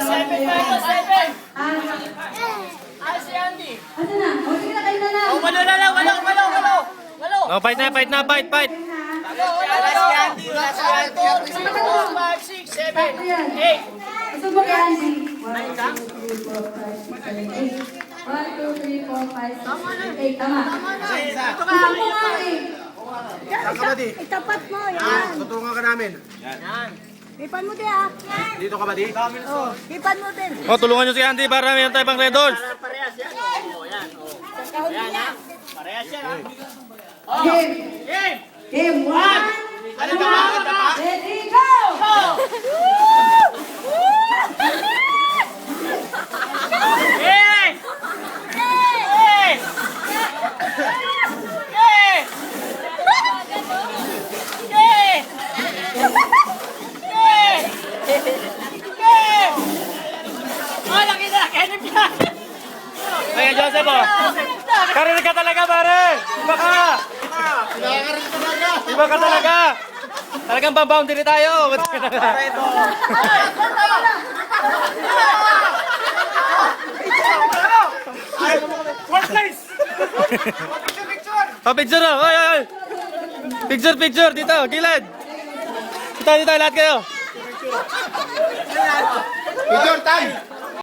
7 tayo, 7. Ah, si Andy. Asa na? O, sige na, kayo na lang. Oh, walo na lang, walo. No, fight na. Si Andy, last 1, 2, 3, 4, 5, 6, 7, 8. Gusto mo kay Andy? 1, 2, 3, 4, 5, 6, 7, 8. 1, 2, 3, 4, 5, 6, 7, 8. Tama. Ito Gusto mo nga eh. Saan ka ba di? Itapat mo, yan. Tutulungan ka namin. Hipan mo din, ah. Dito ka ba di? Oh, hipan mo din. Oh, tulungan nyo si Andy para mayroon tayo pang Red Horse. Parehas yan. Oh, yan. Oh. Yan, ha? Parehas yan, ha? Game. Game! Game 1. Ano ka ba? Ready, go! Game! Game! Ay, Joseph, oh. Karinig ka talaga, pare. Iba ka. Iba ka talaga. Talagang pang-boundary tayo. Fourth place! Oh, picture, oh. Oy, oy. Picture. Dito, gilid. Dito, lahat kayo. Picture time!